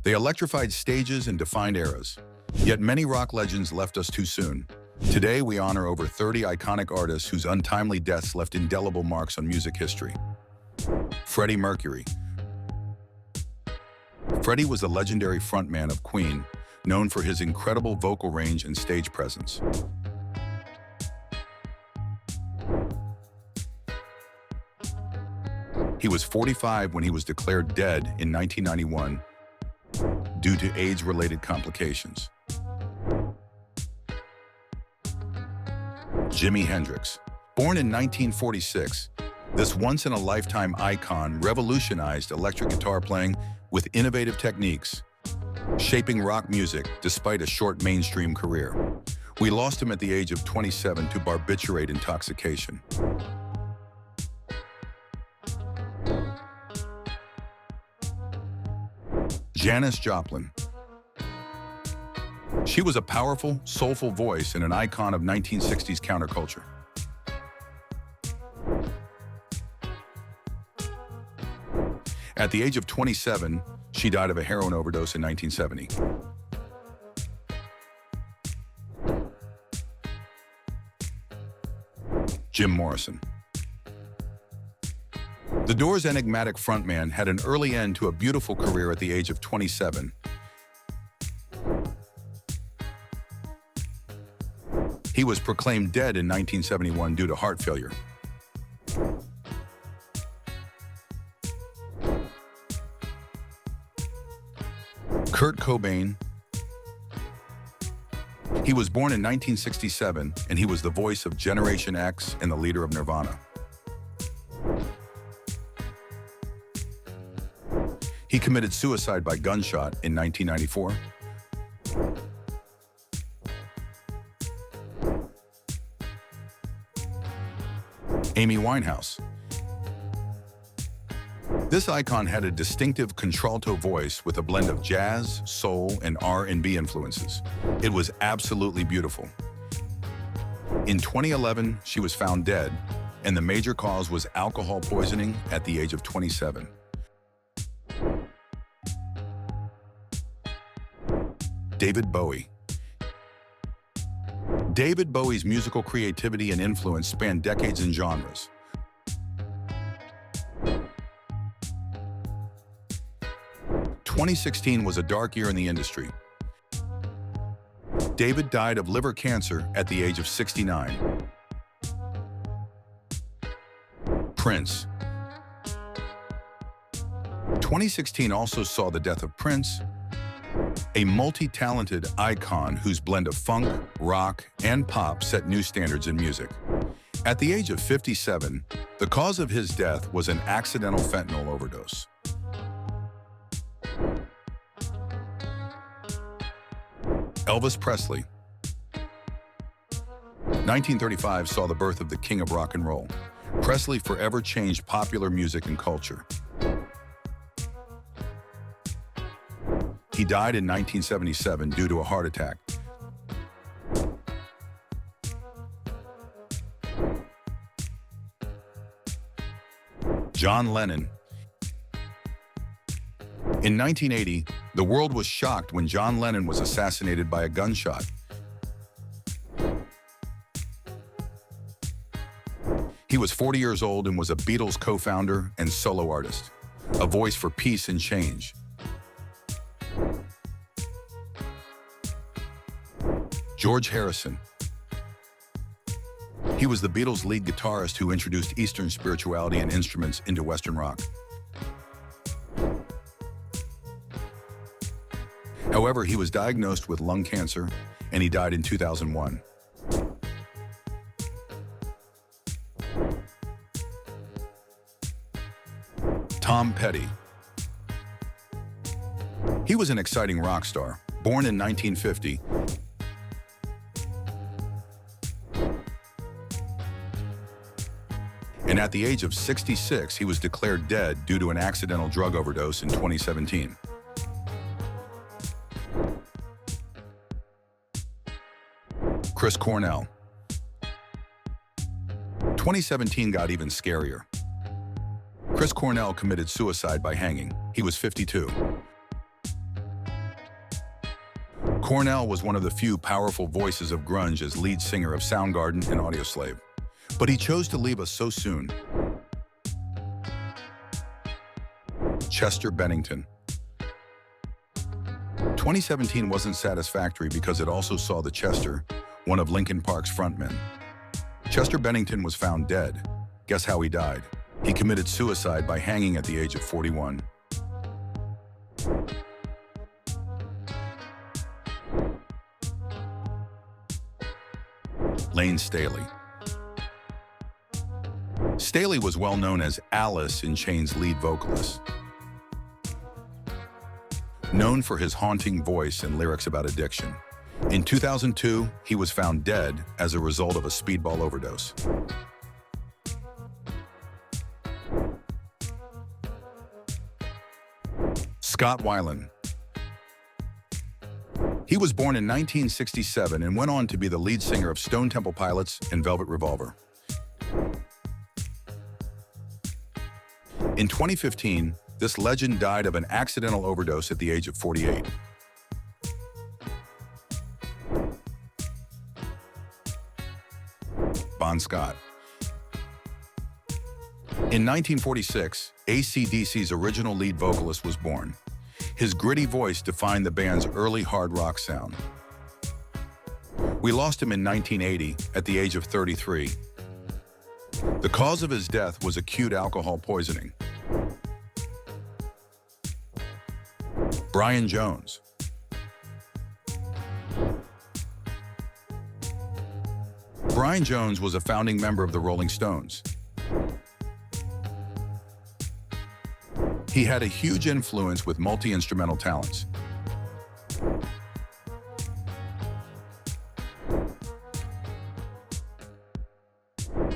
They electrified stages and defined eras. Yet many rock legends left us too soon. Today, we honor over 30 iconic artists whose untimely deaths left indelible marks on music history. Freddie Mercury. Freddie was a legendary frontman of Queen, known for his incredible vocal range and stage presence. He was 45 when he was declared dead in 1991 due to AIDS-related complications. Jimi Hendrix. Born in 1946, this once-in-a-lifetime icon revolutionized electric guitar playing with innovative techniques, shaping rock music despite a short mainstream career. We lost him at the age of 27 to barbiturate intoxication. Janis Joplin. She was a powerful, soulful voice and an icon of 1960s counterculture. At the age of 27, she died of a heroin overdose in 1970. Jim Morrison. The Doors' enigmatic frontman had an early end to a beautiful career at the age of 27. He was proclaimed dead in 1971 due to heart failure. Kurt Cobain. He was born in 1967, and he was the voice of Generation X and the leader of Nirvana. He committed suicide by gunshot in 1994. Amy Winehouse. This icon had a distinctive contralto voice with a blend of jazz, soul, and R&B influences. It was absolutely beautiful. In 2011, she was found dead, and the major cause was alcohol poisoning at the age of 27. David Bowie. David Bowie's musical creativity and influence spanned decades and genres. "2016 was a dark year in the industry. David died of liver cancer at the age of 69. Prince. 2016 also saw the death of Prince, a multi-talented icon whose blend of funk, rock, and pop set new standards in music. At the age of 57, the cause of his death was an accidental fentanyl overdose. Elvis Presley. 1935 saw the birth of the king of rock and roll. Presley forever changed popular music and culture. He died in 1977 due to a heart attack. John Lennon. In 1980, the world was shocked when John Lennon was assassinated by a gunshot. He was 40 years old and was a Beatles co-founder and solo artist, a voice for peace and change. George Harrison. He was the Beatles' lead guitarist who introduced Eastern spirituality and instruments into Western rock. However, he was diagnosed with lung cancer, and he died in 2001. Tom Petty. He was an exciting rock star, born in 1950. And at the age of 66, he was declared dead due to an accidental drug overdose in 2017. Chris Cornell. 2017 got even scarier. Chris Cornell committed suicide by hanging. He was 52. Cornell was one of the few powerful voices of grunge as lead singer of Soundgarden and Audioslave, but he chose to leave us so soon. Chester Bennington. 2017 wasn't satisfactory because it also saw the Chester, one of Linkin Park's frontmen. Chester Bennington was found dead. Guess how he died? He committed suicide by hanging at the age of 41. Lane Staley. Staley was well known as Alice in Chains' lead vocalist. Known for his haunting voice and lyrics about addiction. In 2002, he was found dead as a result of a speedball overdose. Scott Weiland. He was born in 1967 and went on to be the lead singer of Stone Temple Pilots and Velvet Revolver. In 2015, this legend died of an accidental overdose at the age of 48. Bon Scott. In 1946, AC/DC's original lead vocalist was born. His gritty voice defined the band's early hard rock sound. We lost him in 1980 at the age of 33. The cause of his death was acute alcohol poisoning. Brian Jones. Brian Jones was a founding member of the Rolling Stones. He had a huge influence with multi-instrumental talents.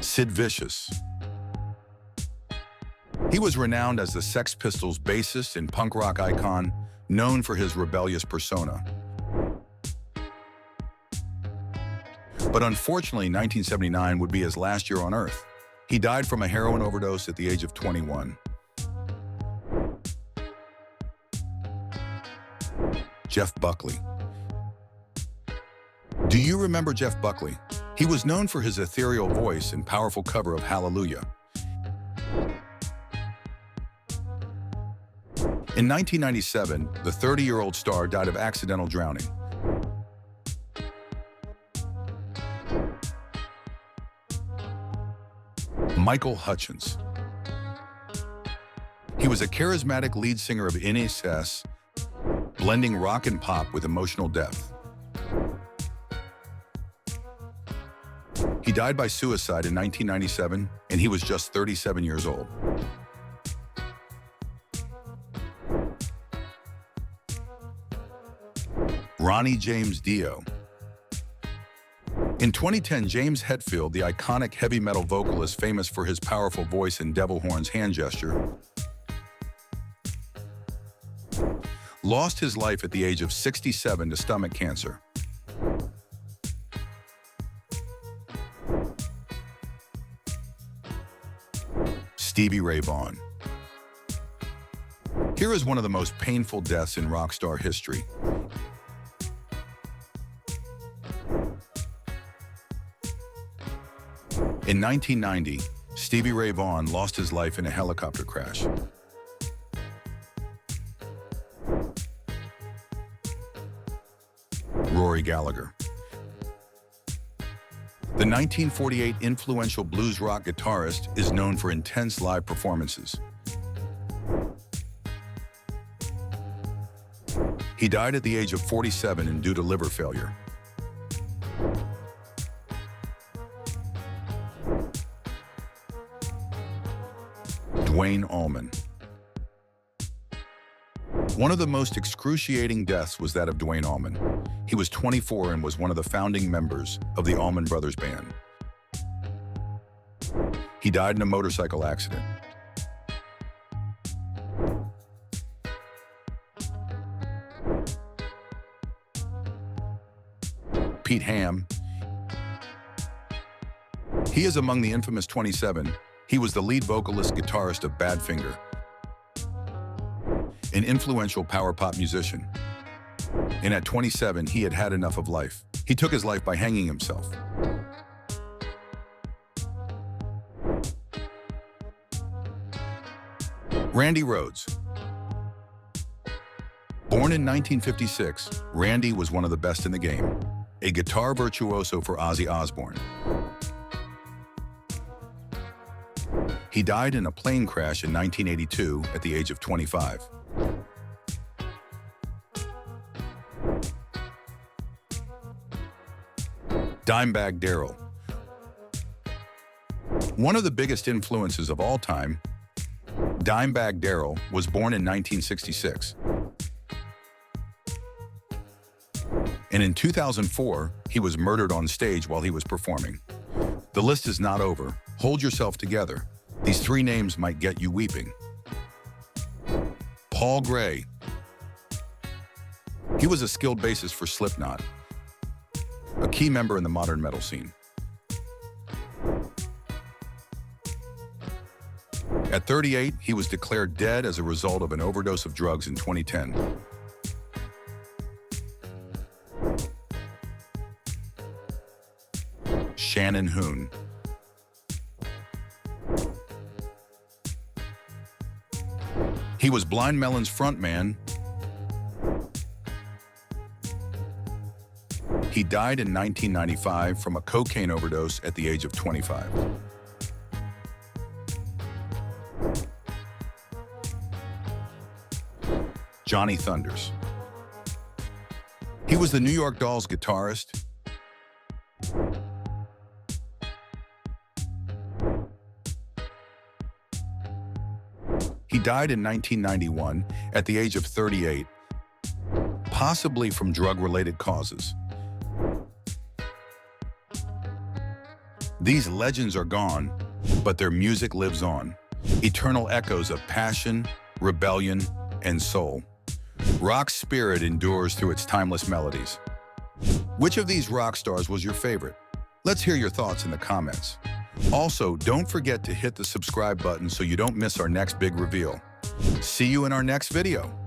Sid Vicious. He was renowned as the Sex Pistols bassist and punk rock icon, known for his rebellious persona. But unfortunately, 1979 would be his last year on Earth. He died from a heroin overdose at the age of 21. Jeff Buckley. Do you remember Jeff Buckley? He was known for his ethereal voice and powerful cover of Hallelujah. In 1997, the 30-year-old star died of accidental drowning. Michael Hutchence. He was a charismatic lead singer of NSS, blending rock and pop with emotional depth. He died by suicide in 1997, and he was just 37 years old. Ronnie James Dio. In 2010, James Hetfield, the iconic heavy metal vocalist famous for his powerful voice and devil horns hand gesture, lost his life at the age of 67 to stomach cancer. Stevie Ray Vaughan. Here is one of the most painful deaths in rock star history. In 1990, Stevie Ray Vaughan lost his life in a helicopter crash. Rory Gallagher. The 1948 influential blues rock guitarist is known for intense live performances. He died at the age of 47 and due to liver failure. Duane Allman. One of the most excruciating deaths was that of Duane Allman. He was 24 and was one of the founding members of the Allman Brothers Band. He died in a motorcycle accident. Pete Ham. He is among the infamous 27. He was the lead vocalist guitarist of Badfinger, an influential power pop musician. And at 27, he had had enough of life. He took his life by hanging himself. Randy Rhoads. Born in 1956, Randy was one of the best in the game, a guitar virtuoso for Ozzy Osbourne. He died in a plane crash in 1982 at the age of 25. Dimebag Darrell. One of the biggest influences of all time, Dimebag Darrell was born in 1966. And in 2004, he was murdered on stage while he was performing. The list is not over. Hold yourself together. These three names might get you weeping. Paul Gray. He was a skilled bassist for Slipknot, a key member in the modern metal scene. At 38, he was declared dead as a result of an overdose of drugs in 2010. Shannon Hoon. He was Blind Melon's frontman. He died in 1995 from a cocaine overdose at the age of 25. Johnny Thunders. He was the New York Dolls guitarist. He died in 1991 at the age of 38, possibly from drug-related causes. These legends are gone, but their music lives on. Eternal echoes of passion, rebellion, and soul. Rock's spirit endures through its timeless melodies. Which of these rock stars was your favorite? Let's hear your thoughts in the comments. Also, don't forget to hit the subscribe button so you don't miss our next big reveal. See you in our next video.